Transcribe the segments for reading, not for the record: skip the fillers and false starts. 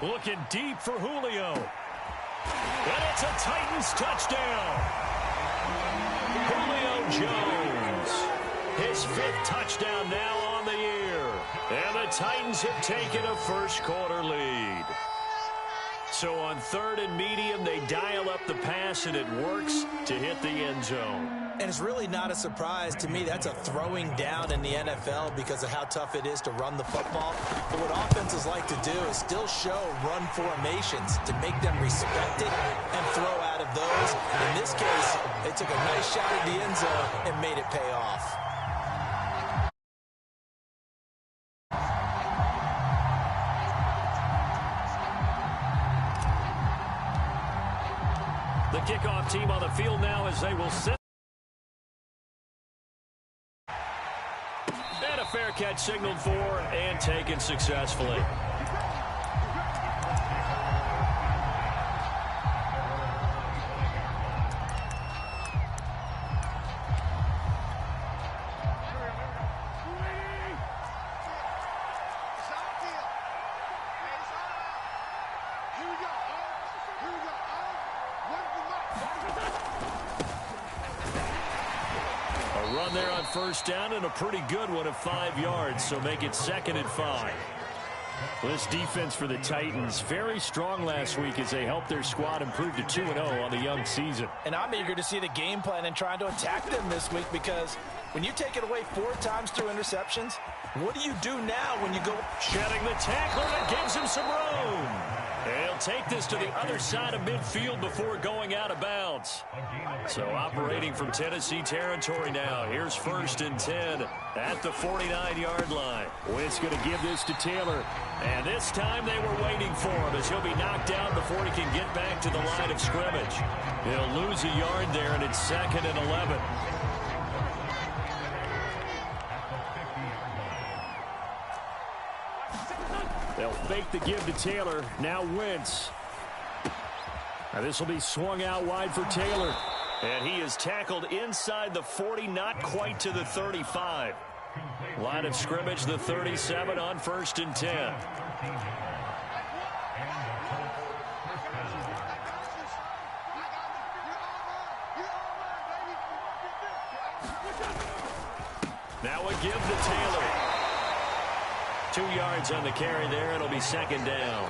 Looking deep for Julio. And it's a Titans touchdown. Julio Jones. His 5th touchdown now on the year. And the Titans have taken a first-quarter lead. So on 3rd and medium, they dial up the pass, and it works to hit the end zone. And it's really not a surprise to me. That's a throwing down in the NFL because of how tough it is to run the football. But what offenses like to do is still show run formations to make them respect it and throw out of those. In this case, they took a nice shot at the end zone and made it pay off. The kickoff team on the field now as they will sit. And a fair catch signaled for and taken successfully. Run there on first down, and a pretty good one of 5 yards, so make it 2nd and 5. This defense for the Titans, very strong last week as they helped their squad improve to 2-0 on the young season. And I'm eager to see the game plan and trying to attack them this week, because when you take it away 4 times through interceptions, what do you do now when you go? Shedding the tackler, that gives him some room. He'll take this to the other side of midfield before going out of bounds. So operating from Tennessee territory now. Here's 1st and 10 at the 49-yard line. Witt's going to give this to Taylor. And this time they were waiting for him as he'll be knocked down before he can get back to the line of scrimmage. He'll lose a yard there, and it's 2nd and 11. They'll fake the give to Taylor. Now Wentz. Now this will be swung out wide for Taylor. And he is tackled inside the 40, not quite to the 35. Line of scrimmage, the 37 on 1st and 10. Now a give to Taylor. 2 yards on the carry there. It'll be 2nd down.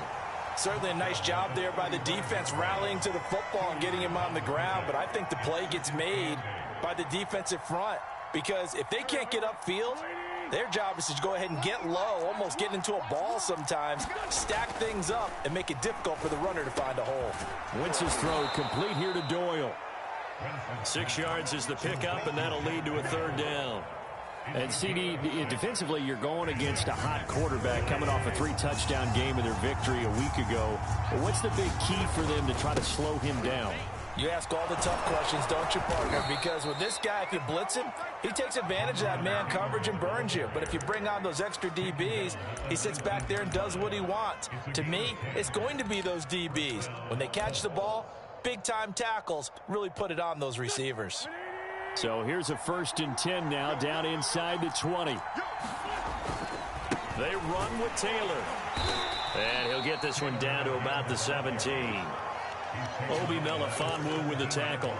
Certainly a nice job there by the defense rallying to the football and getting him on the ground. But I think the play gets made by the defensive front, because if they can't get upfield, their job is to go ahead and get low, almost get into a ball sometimes, stack things up, and make it difficult for the runner to find a hole. Wentz's throw complete here to Doyle. 6 yards is the pickup, and that'll lead to a 3rd down. And CD, defensively, you're going against a hot quarterback coming off a 3-touchdown game of their victory a week ago. But what's the big key for them to try to slow him down? You ask all the tough questions, don't you, partner? Because with this guy, if you blitz him, he takes advantage of that man coverage and burns you. But if you bring on those extra DBs, he sits back there and does what he wants. To me, it's going to be those DBs. When they catch the ball, big-time tackles really put it on those receivers. So here's a 1st and 10 now, down inside the 20. They run with Taylor. And he'll get this one down to about the 17. Obi Melifonwu with the tackle.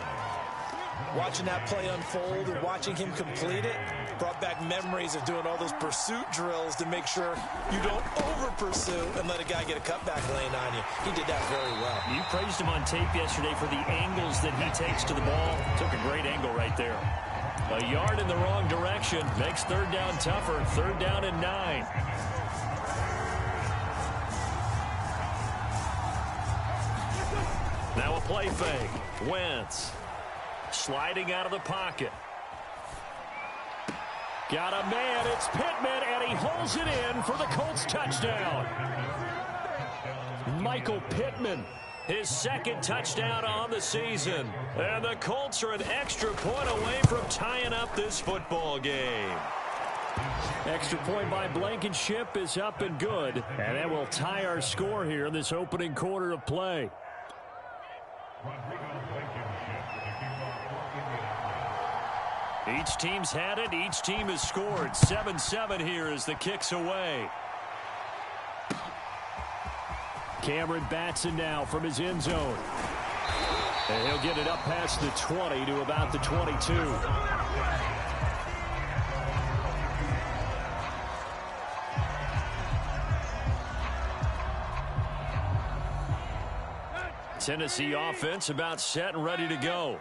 Watching that play unfold and watching him complete it brought back memories of doing all those pursuit drills to make sure you don't over-pursue and let a guy get a cutback lane on you. He did that very well. You praised him on tape yesterday for the angles that he takes to the ball. Took a great angle right there. A yard in the wrong direction makes 3rd down tougher. 3rd down and 9. Now a play fake. Wentz sliding out of the pocket. Got a man. It's Pittman, and he holds it in for the Colts touchdown. Michael Pittman, his 2nd touchdown on the season. And the Colts are an extra point away from tying up this football game. Extra point by Blankenship is up and good. And that will tie our score here in this opening quarter of play. Each team's had it. Each team has scored. 7-7 here as the kick's away. Cameron Batson now from his end zone. And he'll get it up past the 20 to about the 22. Tennessee offense about set and ready to go.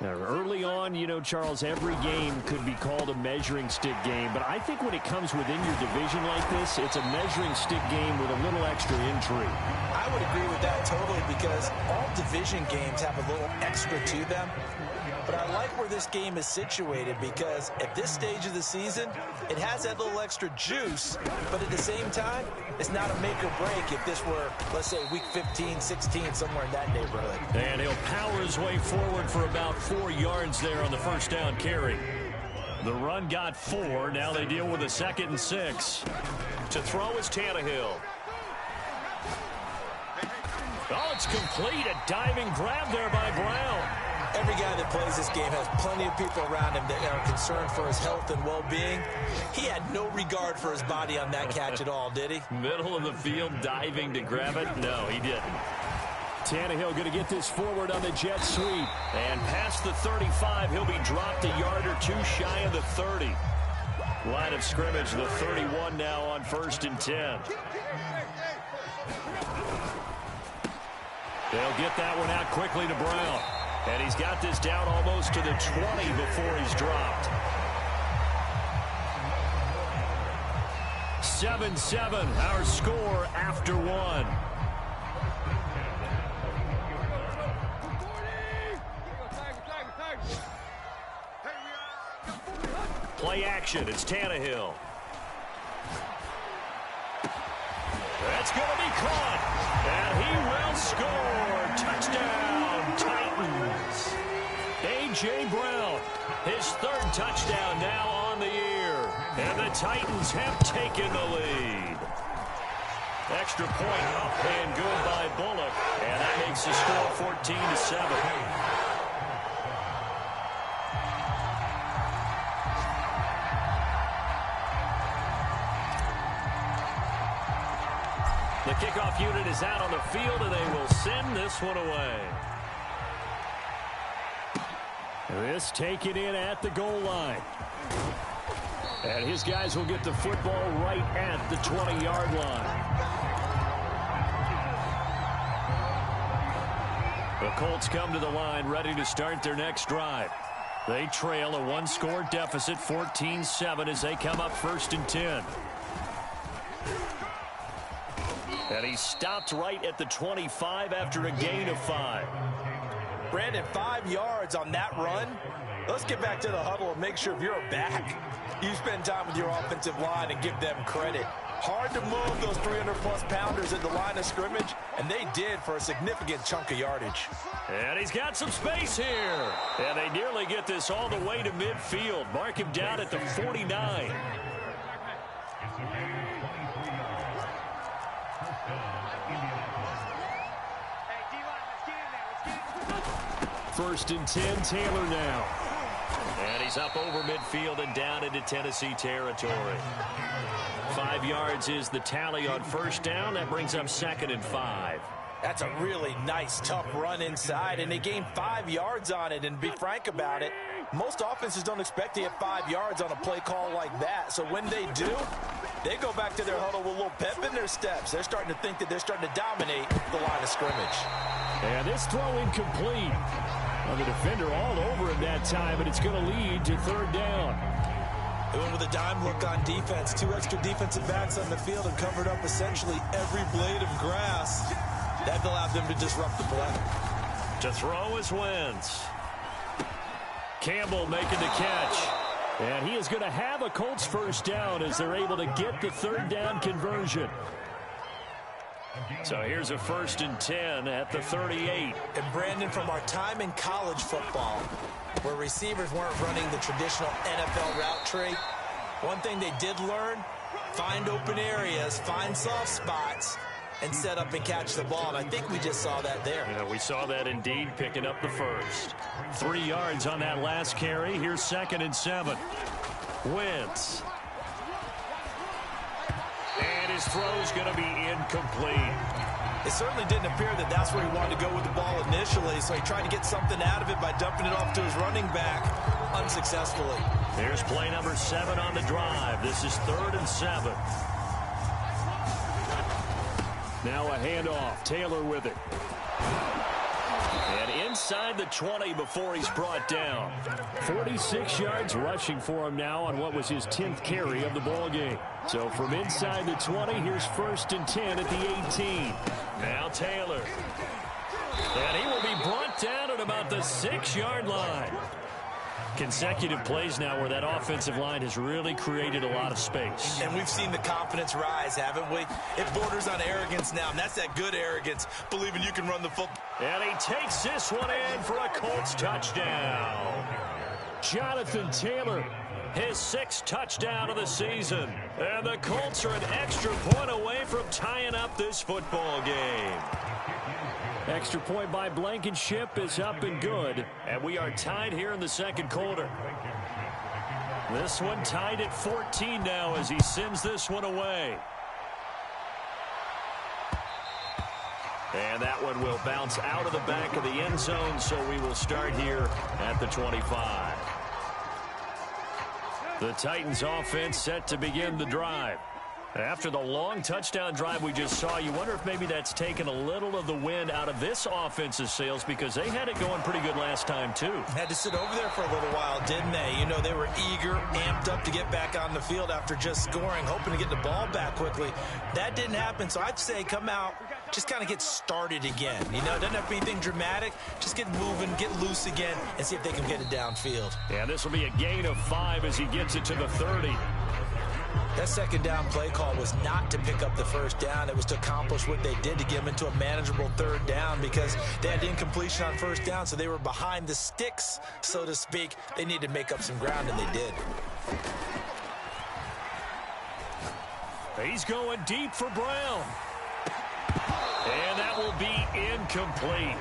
Now, early on, you know, Charles, every game could be called a measuring stick game. But I think when it comes within your division like this, it's a measuring stick game with a little extra intrigue. I would agree with that totally because all division games have a little extra to them. But I like where this game is situated because at this stage of the season, it has that little extra juice, but at the same time, it's not a make or break if this were, let's say, week 15, 16, somewhere in that neighborhood. And he'll power his way forward for about 4 yards there on the first down carry. The run got 4. Now they deal with a 2nd and 6. To throw is Tannehill. Oh, it's complete. A diving grab there by Brown. Every guy that plays this game has plenty of people around him that are concerned for his health and well-being. He had no regard for his body on that catch at all, did he? Middle of the field, diving to grab it? No, he didn't. Tannehill going to get this forward on the jet sweep. And past the 35, he'll be dropped a yard or two shy of the 30. Line of scrimmage, the 31 now on 1st and 10. They'll get that one out quickly to Brown. And he's got this down almost to the 20 before he's dropped. 7-7, our score after 1. Play action, it's Tannehill. That's going to be caught. And he will score. Touchdown, Titans. A.J. Brown, his 3rd touchdown now on the year. And the Titans have taken the lead. Extra point up and good by Bullock. And that makes the score 14-7. The kickoff unit is out on the field, and they will send this one away. This taken in at the goal line. And his guys will get the football right at the 20-yard line. The Colts come to the line ready to start their next drive. They trail a 1-score deficit, 14-7, as they come up 1st and 10. And he stopped right at the 25 after a gain of 5. Brandon, 5 yards on that run. Let's get back to the huddle and make sure if you're a back, you spend time with your offensive line and give them credit. Hard to move those 300-plus pounders at the line of scrimmage, and they did for a significant chunk of yardage. And he's got some space here. And they nearly get this all the way to midfield. Mark him down at the 49. 1st and 10, Taylor now. And he's up over midfield and down into Tennessee territory. 5 yards is the tally on 1st down. That brings up 2nd and 5. That's a really nice, tough run inside, and they gained 5 yards on it. And be frank about it, most offenses don't expect to get 5 yards on a play call like that. So when they do, they go back to their huddle with a little pep in their steps. They're starting to think that they're starting to dominate the line of scrimmage. And this throw incomplete. Well, the defender all over him that time, and it's going to lead to 3rd down. They went with a dime look on defense. 2 extra defensive backs on the field and covered up essentially every blade of grass. That allowed them to disrupt the play. To throw is Wentz. Campbell making the catch. And he is going to have a Colts 1st down as they're able to get the 3rd down conversion. So here's a 1st and 10 at the 38. And Brandon, from our time in college football, where receivers weren't running the traditional NFL route tree, one thing they did learn, find open areas, find soft spots, and set up and catch the ball. And I think we just saw that there. Yeah, we saw that indeed, picking up the 1st. 3 yards on that last carry. Here's 2nd and 7. Wentz. And his throw's going to be incomplete. It certainly didn't appear that that's where he wanted to go with the ball initially, so he tried to get something out of it by dumping it off to his running back unsuccessfully. Here's play number 7 on the drive. This is 3rd and 7. Now a handoff. Taylor with it. And inside the 20 before he's brought down. 46 yards rushing for him now on what was his 10th carry of the ball game. So from inside the 20, here's 1st and 10 at the 18. Now Taylor. And he will be brought down at about the 6-yard line. Consecutive plays now where that offensive line has really created a lot of space. And we've seen the confidence rise, haven't we? It borders on arrogance now, and that's that good arrogance, believing you can run the football. And he takes this one in for a Colts touchdown. Jonathan Taylor, his 6th touchdown of the season. And the Colts are an extra point away from tying up this football game. Extra point by Blankenship is up and good. And we are tied here in the 2nd quarter. This one tied at 14 now as he sends this one away. And that one will bounce out of the back of the end zone, so we will start here at the 25. The Titans offense set to begin the drive. After the long touchdown drive we just saw, you wonder if maybe that's taken a little of the wind out of this offense's sails because they had it going pretty good last time, too. Had to sit over there for a little while, didn't they? You know, they were eager, amped up to get back on the field after just scoring, hoping to get the ball back quickly. That didn't happen, so I'd say come out, just kind of get started again. You know, it doesn't have to be anything dramatic. Just get moving, get loose again, and see if they can get it downfield. Yeah, this will be a gain of 5 as he gets it to the 30. That 2nd down play call was not to pick up the 1st down. It was to accomplish what they did to get them into a manageable 3rd down because they had incompletion on 1st down, so they were behind the sticks, so to speak. They needed to make up some ground, and they did. He's going deep for Brown. And that will be incomplete.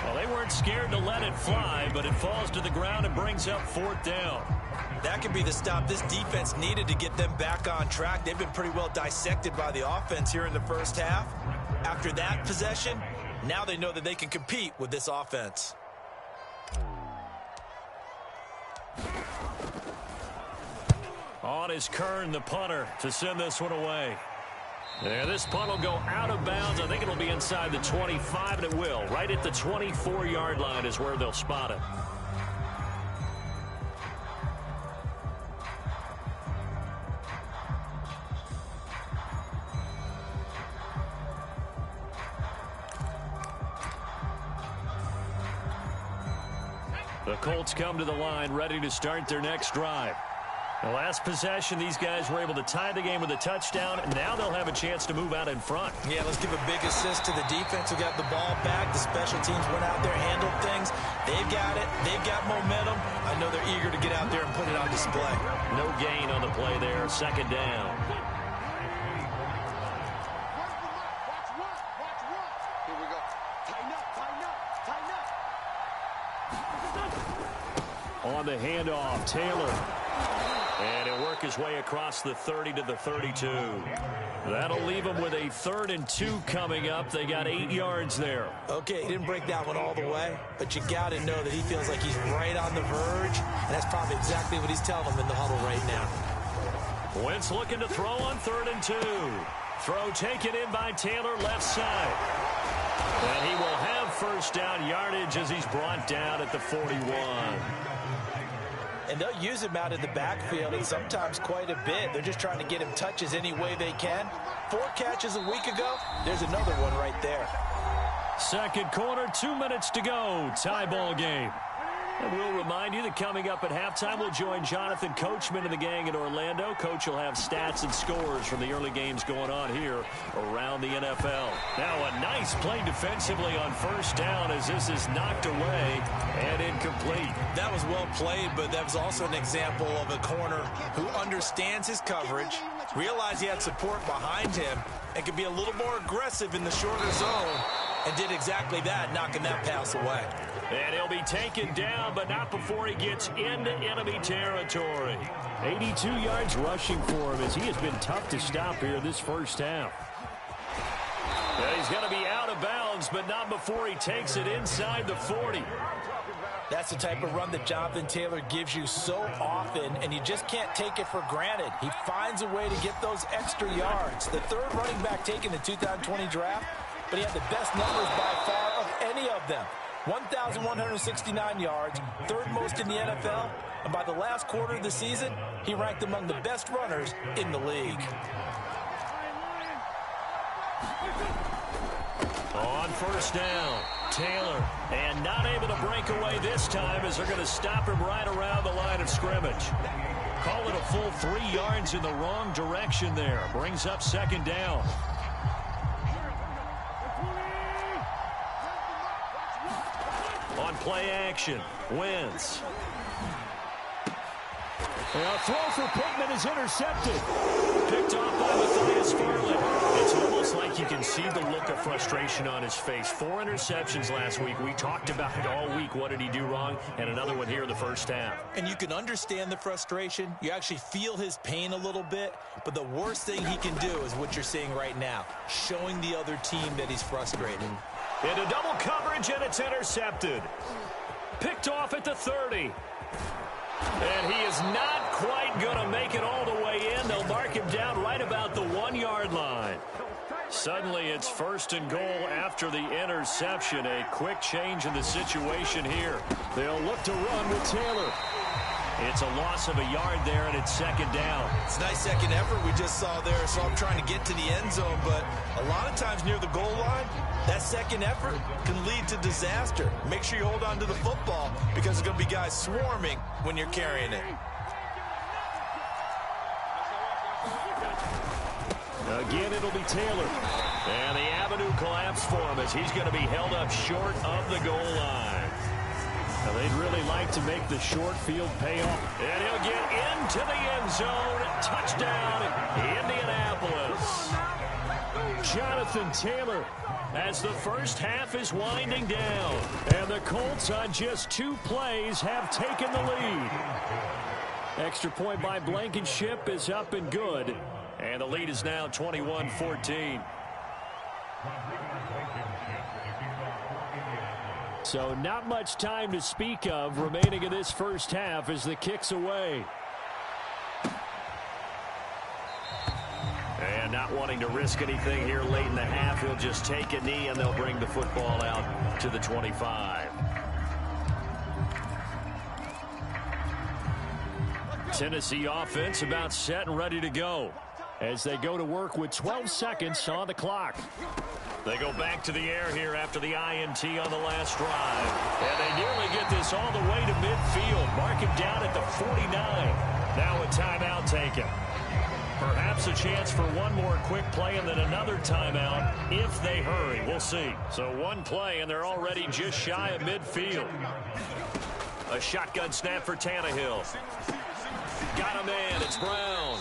Well, they weren't scared to let it fly, but it falls to the ground and brings up 4th down. That could be the stop this defense needed to get them back on track. They've been pretty well dissected by the offense here in the 1st half. After that possession, now they know that they can compete with this offense. On is Kern, the punter, to send this one away. There, this punt will go out of bounds. I think it'll be inside the 25, and it will. Right at the 24-yard line is where they'll spot it. The Colts come to the line, ready to start their next drive. The last possession, these guys were able to tie the game with a touchdown, and now they'll have a chance to move out in front. Yeah, let's give a big assist to the defense who got the ball back. The special teams went out there, handled things. They've got it. They've got momentum. I know they're eager to get out there and put it on display. No gain on the play there. 2nd down. On the handoff, Taylor. And he'll work his way across the 30 to the 32. That'll leave him with a 3rd and 2 coming up. They got 8 yards there. Okay, he didn't break that one all the way, but you got to know that he feels like he's right on the verge, and that's probably exactly what he's telling them in the huddle right now. Wentz looking to throw on 3rd and 2. Throw taken in by Taylor, left side. And he will have 1st down yardage as he's brought down at the 41. And they'll use him out in the backfield, and sometimes quite a bit. They're just trying to get him touches any way they can. 4 catches a week ago. There's another one right there. 2nd quarter, 2 minutes to go. Tie ball game. And we'll remind you that coming up at halftime, we'll join Jonathan Coachman and the gang in Orlando. Coach will have stats and scores from the early games going on here around the NFL. Now a nice play defensively on 1st down as this is knocked away and incomplete. That was well played, but that was also an example of a corner who understands his coverage, realized he had support behind him, and could be a little more aggressive in the shorter zone, and did exactly that, knocking that pass away. And he'll be taken down, but not before he gets into enemy territory. 82 yards rushing for him as he has been tough to stop here this 1st half. And he's going to be out downs, but not before he takes it inside the 40. That's the type of run that Jonathan Taylor gives you so often, and you just can't take it for granted. He finds a way to get those extra yards. The third running back taken in the 2020 draft, but he had the best numbers by far of any of them. 1,169 yards, third most in the NFL, and by the last quarter of the season, he ranked among the best runners in the league. On first down, Taylor, and not able to break away this time as they're going to stop him right around the line of scrimmage. Call it a full 3 yards in the wrong direction there. Brings up second down. On play action, Wentz. A throw for Pittman is intercepted. Picked off by Matthias Farley. It's almost like you can see the look of frustration on his face. 4 interceptions last week. We talked about it all week. What did he do wrong? And another one here in the first half. And you can understand the frustration. You actually feel his pain a little bit. But the worst thing he can do is what you're seeing right now, showing the other team that he's frustrated. Into double coverage, and it's intercepted. Picked off at the 30. And he is not quite going to make it all the way in. They'll mark him down right about the 1-yard line. Suddenly it's first and goal after the interception. A quick change in the situation here. They'll look to run with Taylor. It's a loss of a yard there, and it's second down. It's a nice second effort we just saw there. So I'm trying to get to the end zone, but a lot of times near the goal line, that second effort can lead to disaster. Make sure you hold on to the football because there's going to be guys swarming when you're carrying it. Again, it'll be Taylor. And the avenue collapsed for him as he's going to be held up short of the goal line. Now, they'd really like to make the short field pay off. And he'll get into the end zone. Touchdown, Indianapolis. Jonathan Taylor as the first half is winding down. And the Colts on just 2 plays have taken the lead. Extra point by Blankenship is up and good. And the lead is now 21-14. So not much time to speak of remaining in this first half as the kick's away. And not wanting to risk anything here late in the half, he'll just take a knee and they'll bring the football out to the 25. Tennessee offense about set and ready to go as they go to work with 12 seconds on the clock. They go back to the air here after the INT on the last drive. And they nearly get this all the way to midfield. Mark him down at the 49. Now a timeout taken. Perhaps a chance for one more quick play and then another timeout if they hurry. We'll see. So one play and they're already just shy of midfield. A shotgun snap for Tannehill. Got him in. It's Brown.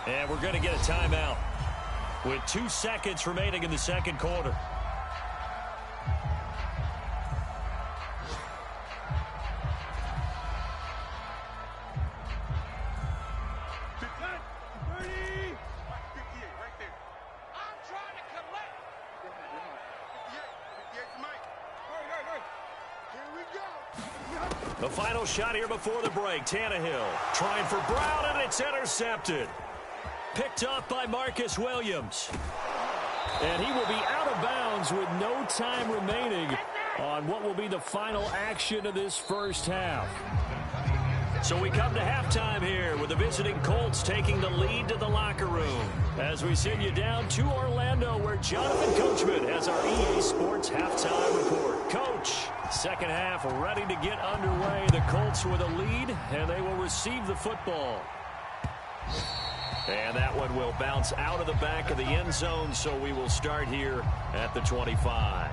And we're going to get a timeout with 2 seconds remaining in the second quarter. The final shot here before the break. Tannehill trying for Brown, and it's intercepted. Picked off by Marcus Williams. And he will be out of bounds with no time remaining on what will be the final action of this first half. So we come to halftime here with the visiting Colts taking the lead to the locker room as we send you down to Orlando where Jonathan Coachman has our EA Sports halftime report. Coach, second half ready to get underway. The Colts with a lead, and they will receive the football. And that one will bounce out of the back of the end zone, so we will start here at the 25.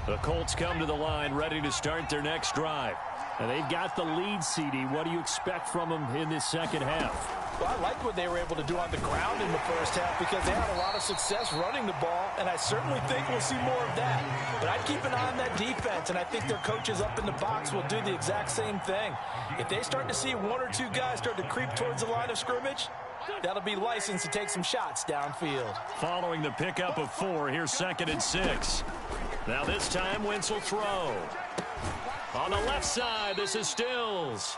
The Colts come to the line ready to start their next drive. And they've got the lead, CD. What do you expect from them in this second half? Well, I like what they were able to do on the ground in the first half because they had a lot of success running the ball, and I certainly think we'll see more of that. But I'd keep an eye on that defense, and I think their coaches up in the box will do the exact same thing. If they start to see 1 or 2 guys start to creep towards the line of scrimmage, That'll be licensed to take some shots downfield. Following the pickup of 4, here's 2nd and 6. Now this time, Wentz will throw. On the left side, this is Stills.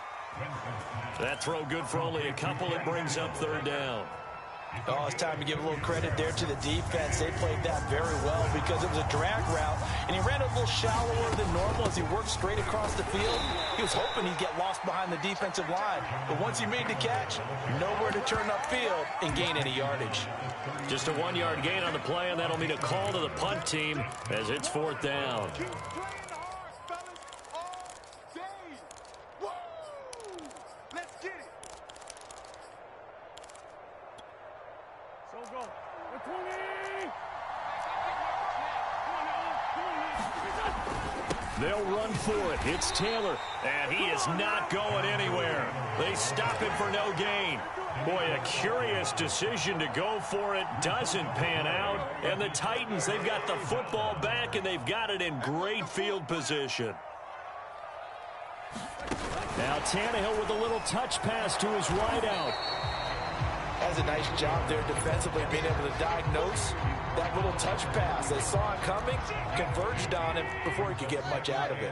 That throw good for only a couple. It brings up 3rd down. Oh, it's time to give a little credit there to the defense. They played that very well because it was a drag route, and he ran a little shallower than normal as he worked straight across the field. He was hoping he'd get lost behind the defensive line, but once he made the catch, nowhere to turn upfield and gain any yardage. Just a 1-yard gain on the play, and that'll mean a call to the punt team as it's 4th down. They'll run for it. It's Taylor, and he is not going anywhere. They stop him for no gain. Boy, a curious decision to go for it. Doesn't pan out. And the Titans, they've got the football back, and they've got it in great field position. Now Tannehill with a little touch pass to his wideout. Has a nice job there defensively being able to diagnose that little touch pass. They saw it coming, converged on him before he could get much out of it.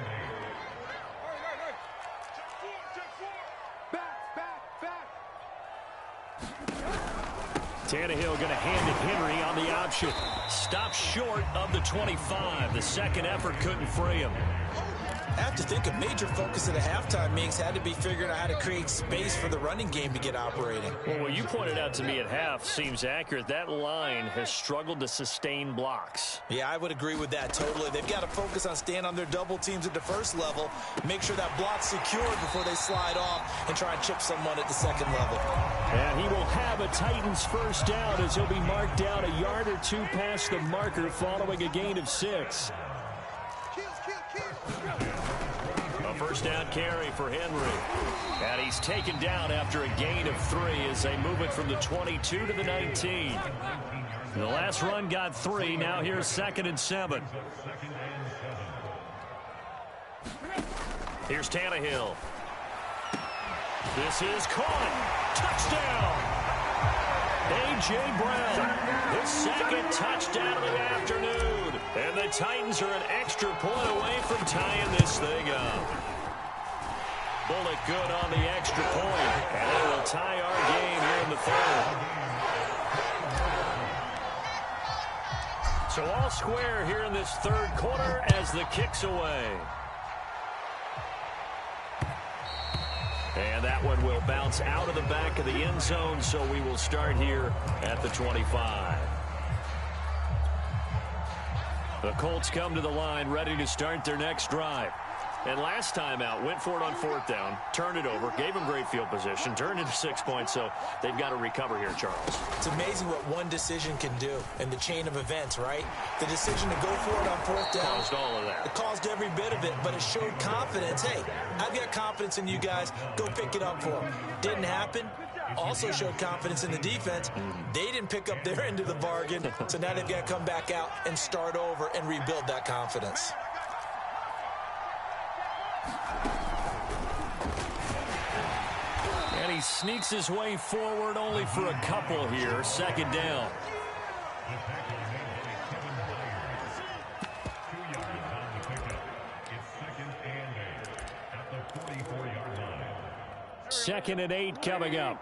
Tannehill going to hand it Henry on the option. Stopped short of the 25. The second effort couldn't free him. I have to think a major focus of the halftime meetings had to be figuring out how to create space for the running game to get operating. Well, what you pointed out to me at half seems accurate. That line has struggled to sustain blocks. Yeah, I would agree with that totally. They've got to focus on staying on their double teams at the first level, make sure that block's secured before they slide off and try and chip someone at the second level. And he will have a Titans first down as he'll be marked down a yard or 2 past the marker following a gain of 6. A first down carry for Henry. And he's taken down after a gain of 3 as they move it from the 22 to the 19. The last run got 3. Now here's 2nd and 7. Here's Tannehill. This is caught. Touchdown. A.J. Brown, his 2nd touchdown of the afternoon. And the Titans are an extra point away from tying this thing up. Bullet good on the extra point. And it will tie our game here in the 3rd. So all square here in this 3rd quarter as the kick's away. And that one will bounce out of the back of the end zone, so we will start here at the 25. The Colts come to the line ready to start their next drive. And last time out, went for it on 4th down, turned it over, gave them great field position, turned into 6 points, so they've got to recover here, Charles. It's amazing what one decision can do in the chain of events, right? The decision to go for it on 4th down. Caused all of that. It caused every bit of it, but it showed confidence. Hey, I've got confidence in you guys. Go pick it up for them. Didn't happen. Also showed confidence in the defense. They didn't pick up their end of the bargain, so now they've got to come back out and start over and rebuild that confidence. And he sneaks his way forward only for a couple here. 2nd down. Second and 8 coming up.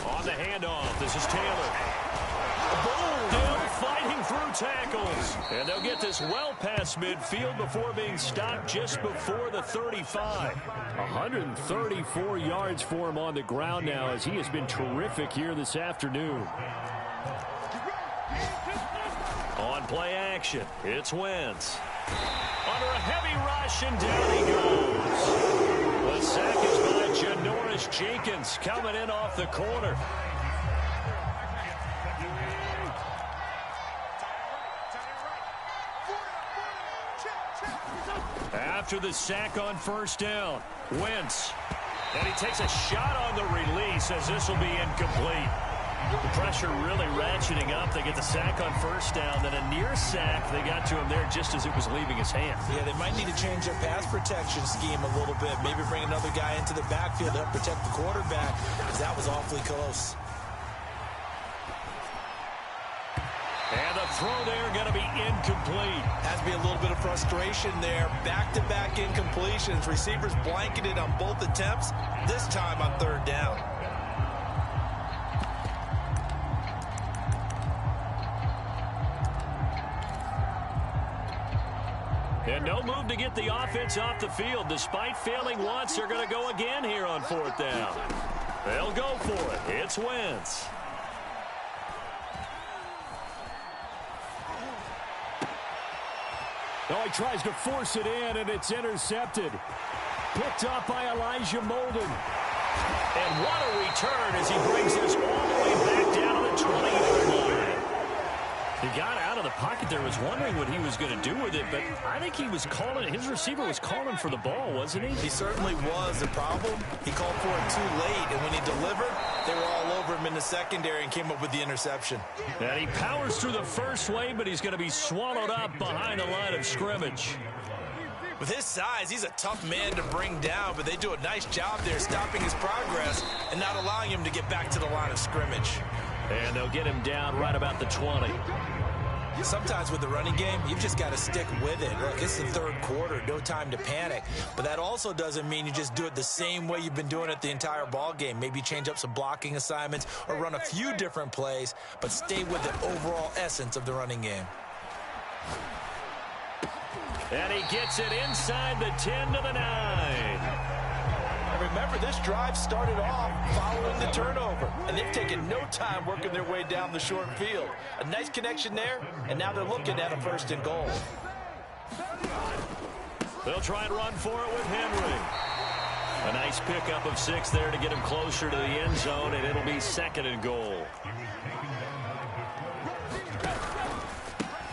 On the handoff, this is Taylor. Still fighting through tackles. And they'll get this well past midfield before being stopped just before the 35. 134 yards for him on the ground now as he has been terrific here this afternoon. On play action, it's Wentz. Under a heavy rush, and down he goes. The sack is by Janoris Jenkins coming in off the corner. After the sack on 1st down, Wentz. And he takes a shot on the release as this will be incomplete. The pressure really ratcheting up. They get the sack on first down, then a near sack. They got to him there just as it was leaving his hand. Yeah, they might need to change their pass protection scheme a little bit. Maybe bring another guy into the backfield to help protect the quarterback, because that was awfully close. And the throw there going to be incomplete. Has to be a little bit of frustration there. Back-to-back incompletions. Receivers blanketed on both attempts, this time on third down. And no move to get the offense off the field. Despite failing once, they're going to go again here on fourth down. They'll go for it. It's Wentz. Oh, he tries to force it in, and it's intercepted. Picked up by Elijah Molden. And what a return as he brings this all the way back down to the 20-yard line. He got out of the pocket there, was wondering what he was going to do with it, but I think he was calling, his receiver was calling for the ball, wasn't he? He certainly was. The problem, he called for it too late, and when he delivered, they were all over him in the secondary and came up with the interception. And he powers through the first wave, but he's going to be swallowed up behind the line of scrimmage. With his size, he's a tough man to bring down, but they do a nice job there stopping his progress and not allowing him to get back to the line of scrimmage. And they'll get him down right about the 20. Sometimes with the running game, you've just got to stick with it. Look, it's the third quarter, no time to panic. But that also doesn't mean you just do it the same way you've been doing it the entire ball game. Maybe change up some blocking assignments or run a few different plays, but stay with the overall essence of the running game. And he gets it inside the 10 to the 9. And remember, this drive started off following the turnover, and they've taken no time working their way down the short field. A nice connection there, and now they're looking at a 1st and goal. They'll try and run for it with Henry. A nice pickup of 6 there to get him closer to the end zone, and it'll be 2nd and goal.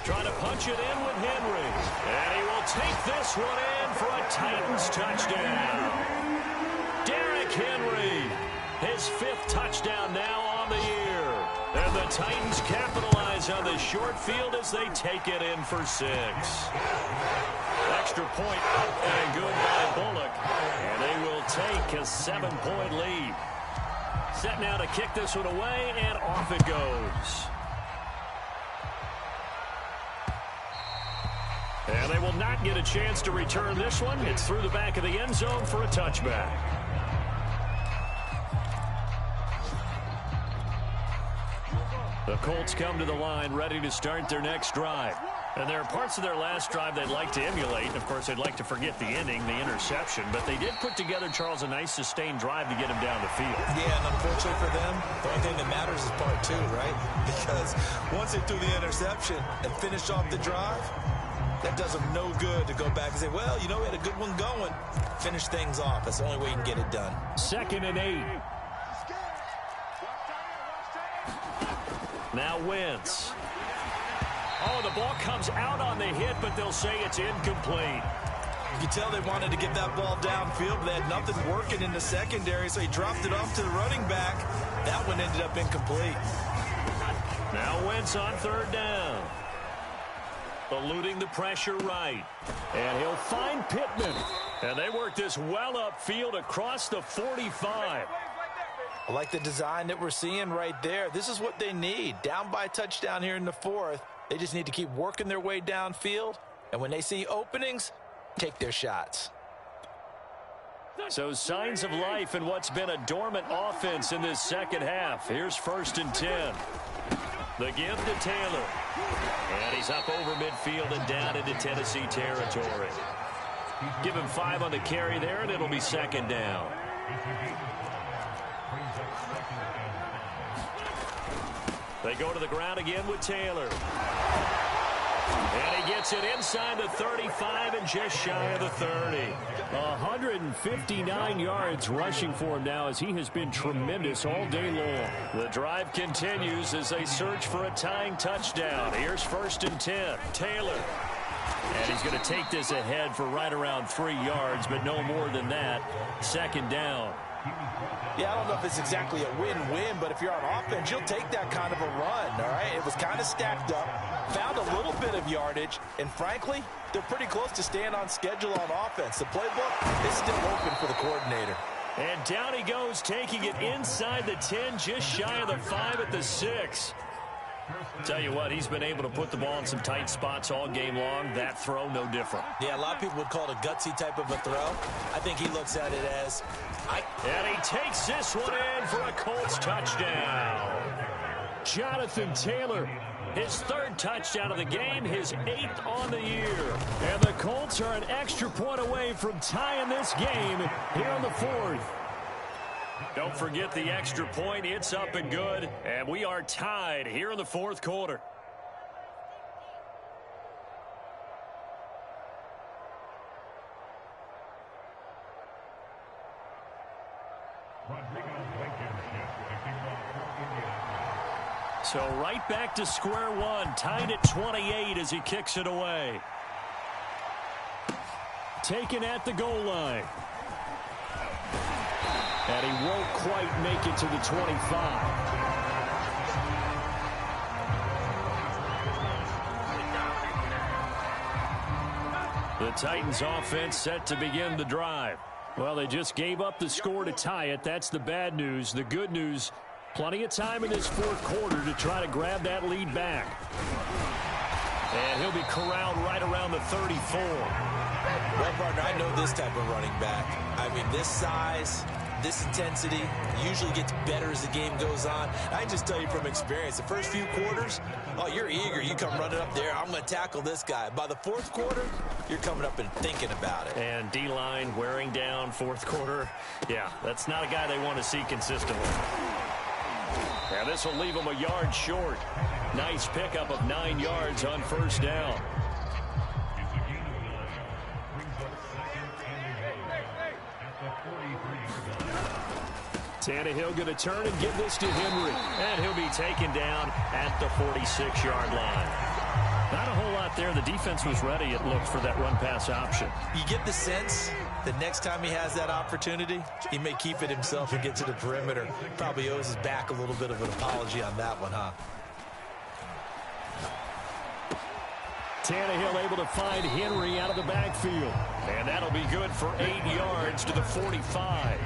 Trying to punch it in with Henry. And he will take this one in for a Titans touchdown. Derrick Henry, his 5th touchdown now on the year. And the Titans capitalize on the short field as they take it in for 6. Extra point up and good by Bullock. And they will take a 7-point lead. Set now to kick this one away, and off it goes. And they will not get a chance to return this one. It's through the back of the end zone for a touchback. The Colts come to the line ready to start their next drive. And there are parts of their last drive they'd like to emulate. And, of course, they'd like to forget the ending, the interception. But they did put together, Charles, a nice sustained drive to get him down the field. Yeah, and unfortunately for them, the only thing that matters is part 2, right? Because once they threw the interception and finished off the drive, that does them no good to go back and say, well, you know, we had a good one going. Finish things off. That's the only way you can get it done. 2nd and 8. Now Wentz. Oh, the ball comes out on the hit, but they'll say it's incomplete. You can tell they wanted to get that ball downfield, but they had nothing working in the secondary, so he dropped it off to the running back. That one ended up incomplete. Now Wentz on 3rd down. Eluding the pressure right. And he'll find Pittman. And they work this well upfield across the 45. I like the design that we're seeing right there. This is what they need. Down by a touchdown here in the 4th. They just need to keep working their way downfield. And when they see openings, take their shots. So signs of life in what's been a dormant offense in this second half. Here's 1st and 10. The give to Taylor. And he's up over midfield and down into Tennessee territory. Give him 5 on the carry there, and it'll be 2nd down. They go to the ground again with Taylor. And he gets it inside the 35 and just shy of the 30. 159 yards rushing for him now as he has been tremendous all day long. The drive continues as they search for a tying touchdown. Here's 1st and 10. Taylor. And he's going to take this ahead for right around 3 yards, but no more than that. Second down. Yeah, I don't know if it's exactly a win-win, but if you're on offense, you'll take that kind of a run, all right? It was kind of stacked up, found a little bit of yardage, and frankly, they're pretty close to staying on schedule on offense. The playbook is still open for the coordinator. And down he goes, taking it inside the 10, just shy of the 5 at the 6. Tell you what, he's been able to put the ball in some tight spots all game long. That throw, no different. Yeah, a lot of people would call it a gutsy type of a throw. I think he looks at it as... And he takes this one in for a Colts touchdown. Jonathan Taylor, his 3rd touchdown of the game, his 8th on the year. And the Colts are an extra point away from tying this game here on the 4th. Don't forget the extra point. It's up and good. And we are tied here in the 4th quarter. So right back to square one, tied at 28 as he kicks it away. Taken at the goal line. And he won't quite make it to the 25. The Titans offense set to begin the drive. Well, they just gave up the score to tie it. That's the bad news. The good news, plenty of time in this 4th quarter to try to grab that lead back. And he'll be corralled right around the 34. Well, partner, I know this type of running back. I mean, this size, this intensity usually gets better as the game goes on. I can just tell you from experience, the first few quarters, oh, you're eager. You come running up there, I'm going to tackle this guy. By the 4th quarter, you're coming up and thinking about it. And D-line wearing down 4th quarter. Yeah, that's not a guy they want to see consistently. And this will leave him a yard short. Nice pickup of 9 yards on 1st down. Tannehill going to turn and give this to Henry. And he'll be taken down at the 46-yard line. Not a whole lot there. The defense was ready, it looked, for that run-pass option. You get the sense that next time he has that opportunity, he may keep it himself and get to the perimeter. Probably owes his back a little bit of an apology on that one, huh? Tannehill able to find Henry out of the backfield. And that'll be good for 8 yards to the 45.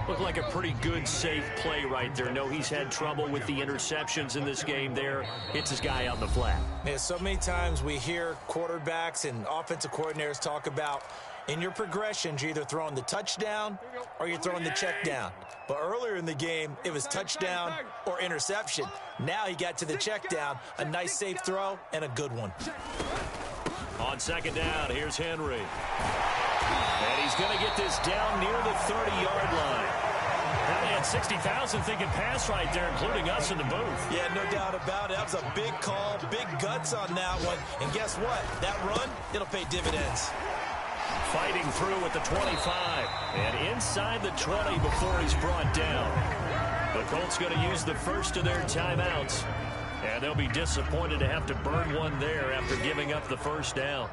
Looked like a pretty good, safe play right there. No, he's had trouble with the interceptions in this game there. Hits his guy out in the flat. Yeah, so many times we hear quarterbacks and offensive coordinators talk about in your progressions, you're either throwing the touchdown or you're throwing the check down. But earlier in the game, it was touchdown or interception. Now he got to the check down, a nice safe throw and a good one. On 2nd down, here's Henry. And he's going to get this down near the 30-yard line. Probably had 60,000 thinking pass right there, including us in the booth. Yeah, no doubt about it. That was a big call, big guts on that one. And guess what? That run, it'll pay dividends. Fighting through at the 25. And inside the 20 before he's brought down. The Colts going to use the first of their timeouts. And they'll be disappointed to have to burn one there after giving up the 1st down.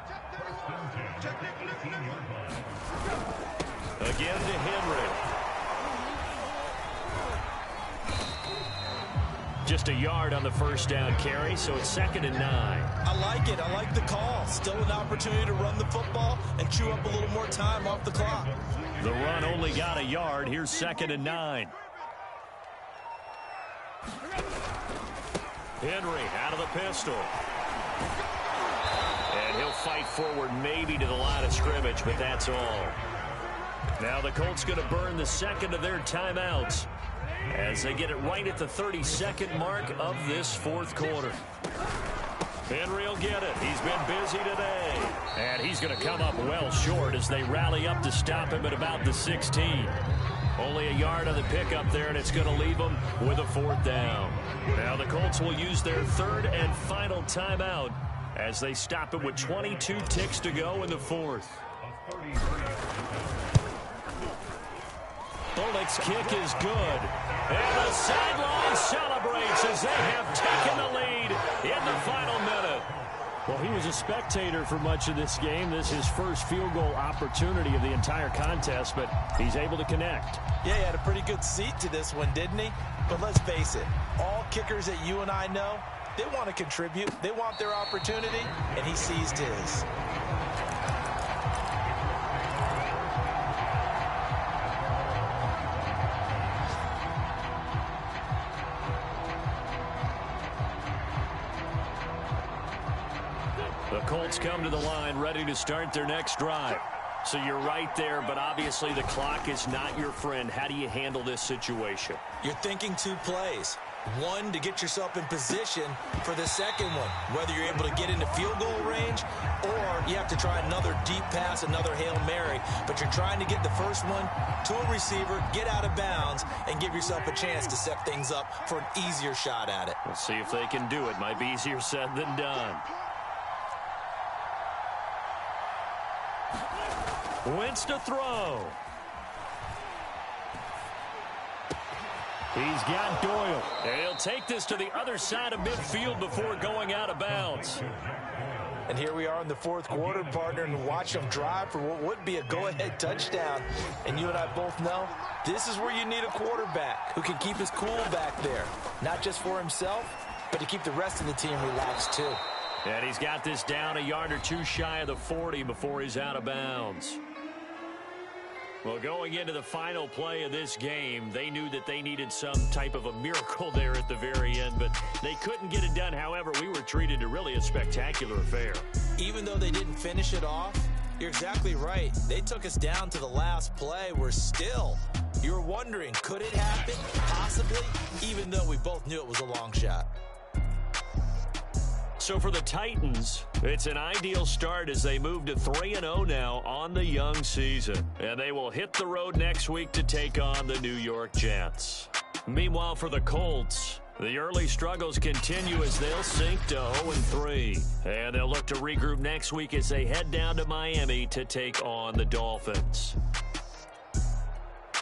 Again to Henry. Just a yard on the 1st down carry, so it's 2nd and 9. I like it. I like the call. Still an opportunity to run the football and chew up a little more time off the clock. The run only got a yard. Here's 2nd and 9. Henry out of the pistol. And he'll fight forward maybe to the line of scrimmage, but that's all. Now the Colts going to burn the 2nd of their timeouts as they get it right at the 32nd mark of this 4th quarter. Henry will get it. He's been busy today. And he's going to come up well short as they rally up to stop him at about the 16. Only a yard on the pickup there, and it's going to leave them with a 4th down. Now the Colts will use their 3rd and final timeout as they stop it with 22 ticks to go in the 4th. Bullock's kick is good. And the sideline celebrates as they have taken the lead in the final minute. Well, he was a spectator for much of this game. This is his first field goal opportunity of the entire contest, but he's able to connect. Yeah, he had a pretty good seat to this one, didn't he? But let's face it, all kickers that you and I know, they want to contribute. They want their opportunity, and he seized his. The Colts come to the line ready to start their next drive. So you're right there, but obviously the clock is not your friend. How do you handle this situation? You're thinking two plays. One, to get yourself in position for the second one, whether you're able to get into field goal range or you have to try another deep pass, another Hail Mary. But you're trying to get the first one to a receiver, get out of bounds, and give yourself a chance to set things up for an easier shot at it. We'll see if they can do it. Might be easier said than done. Wentz to throw. He's got Doyle. He'll take this to the other side of midfield before going out of bounds. And here we are in the fourth quarter, partner, and watch them drive for what would be a go-ahead touchdown. And you and I both know this is where you need a quarterback who can keep his cool back there, not just for himself, but to keep the rest of the team relaxed too. And he's got this down a yard or two shy of the 40 before he's out of bounds. Well, going into the final play of this game, they knew that they needed some type of a miracle there at the very end, but they couldn't get it done. However, we were treated to really a spectacular affair. Even though they didn't finish it off, you're exactly right. They took us down to the last play. We're still, you're wondering, could it happen? Possibly, even though we both knew it was a long shot. So for the Titans, it's an ideal start as they move to 3-0 now on the young season. And they will hit the road next week to take on the New York Jets. Meanwhile, for the Colts, the early struggles continue as they'll sink to 0-3. And they'll look to regroup next week as they head down to Miami to take on the Dolphins.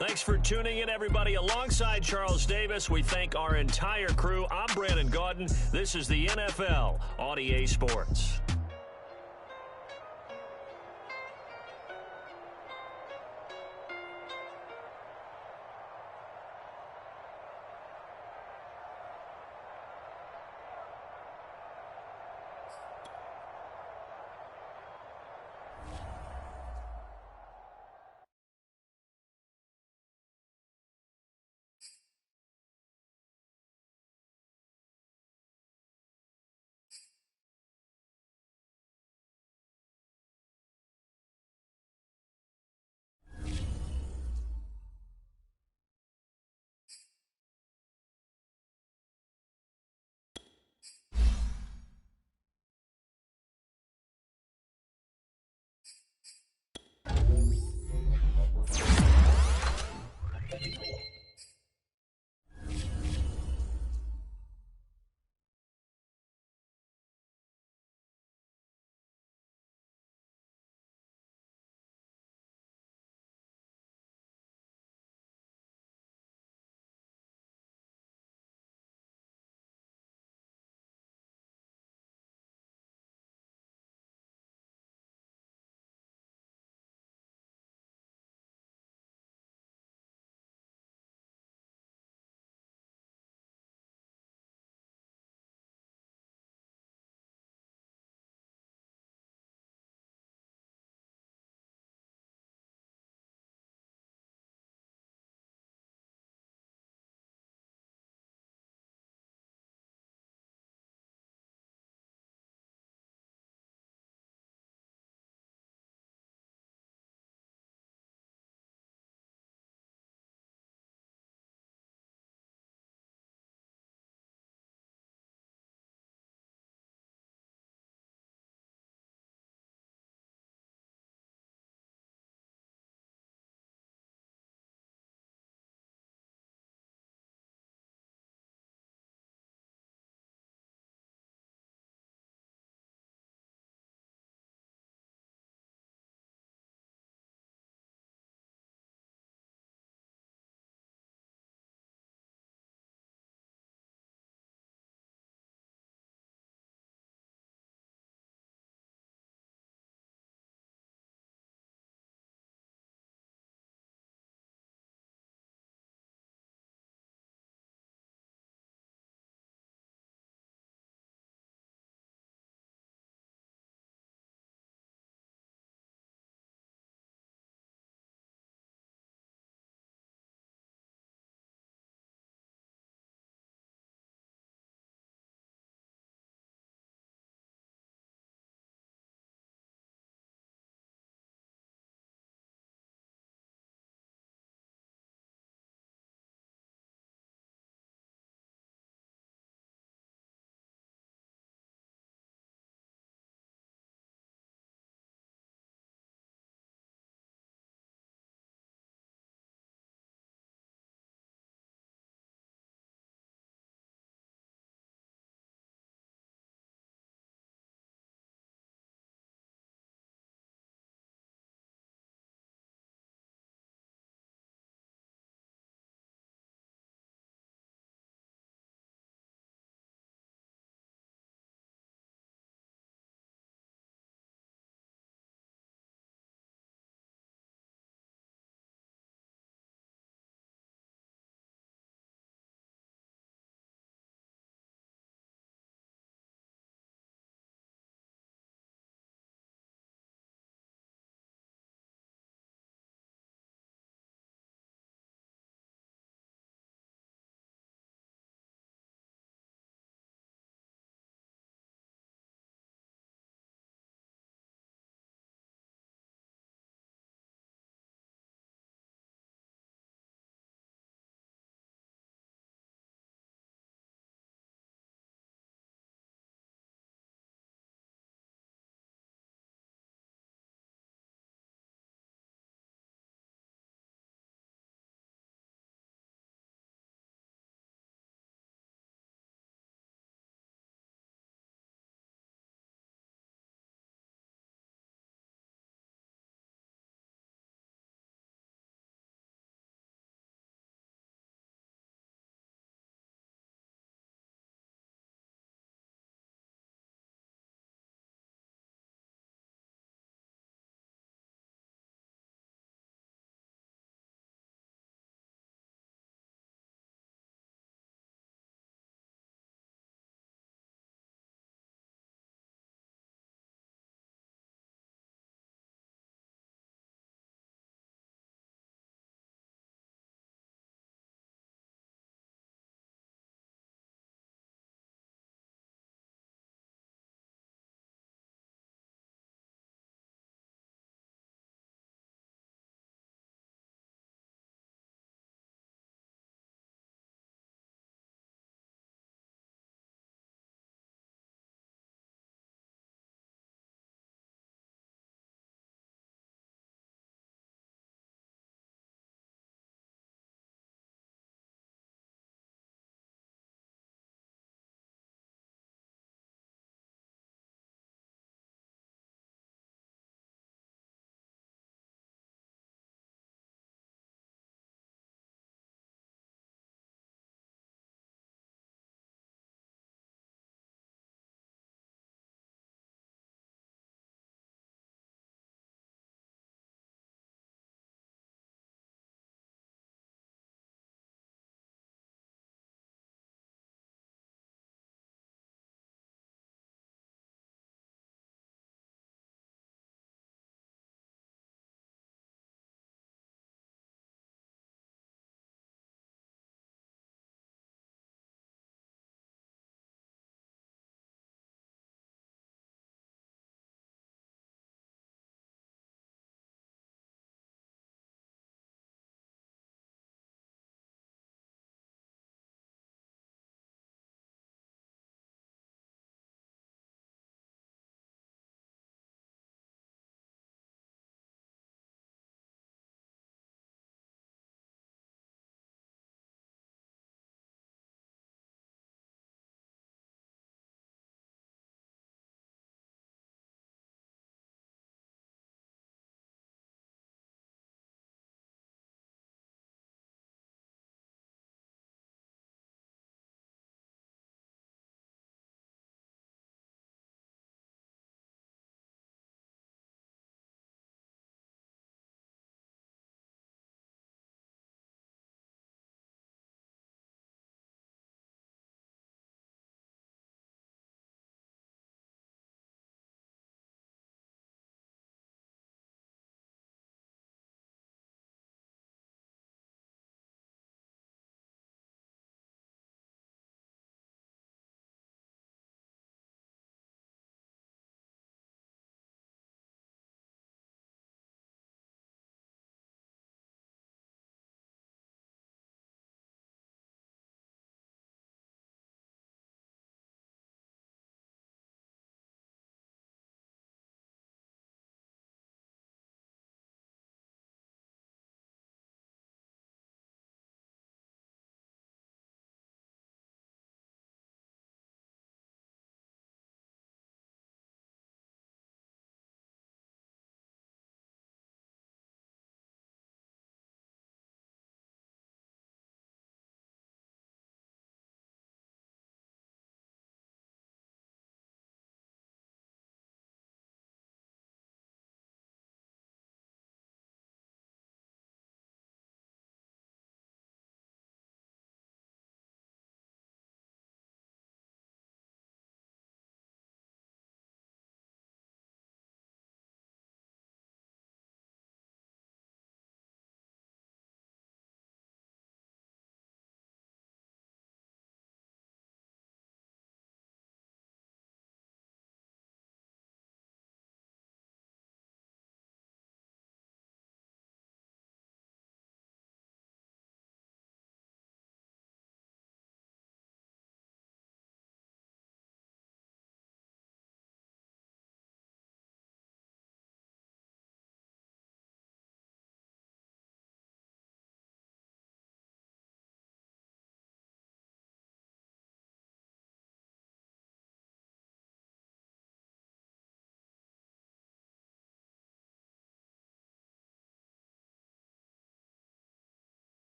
Thanks for tuning in, everybody. Alongside Charles Davis, we thank our entire crew. I'm Brandon Gaudin. This is the NFL on EA Sports.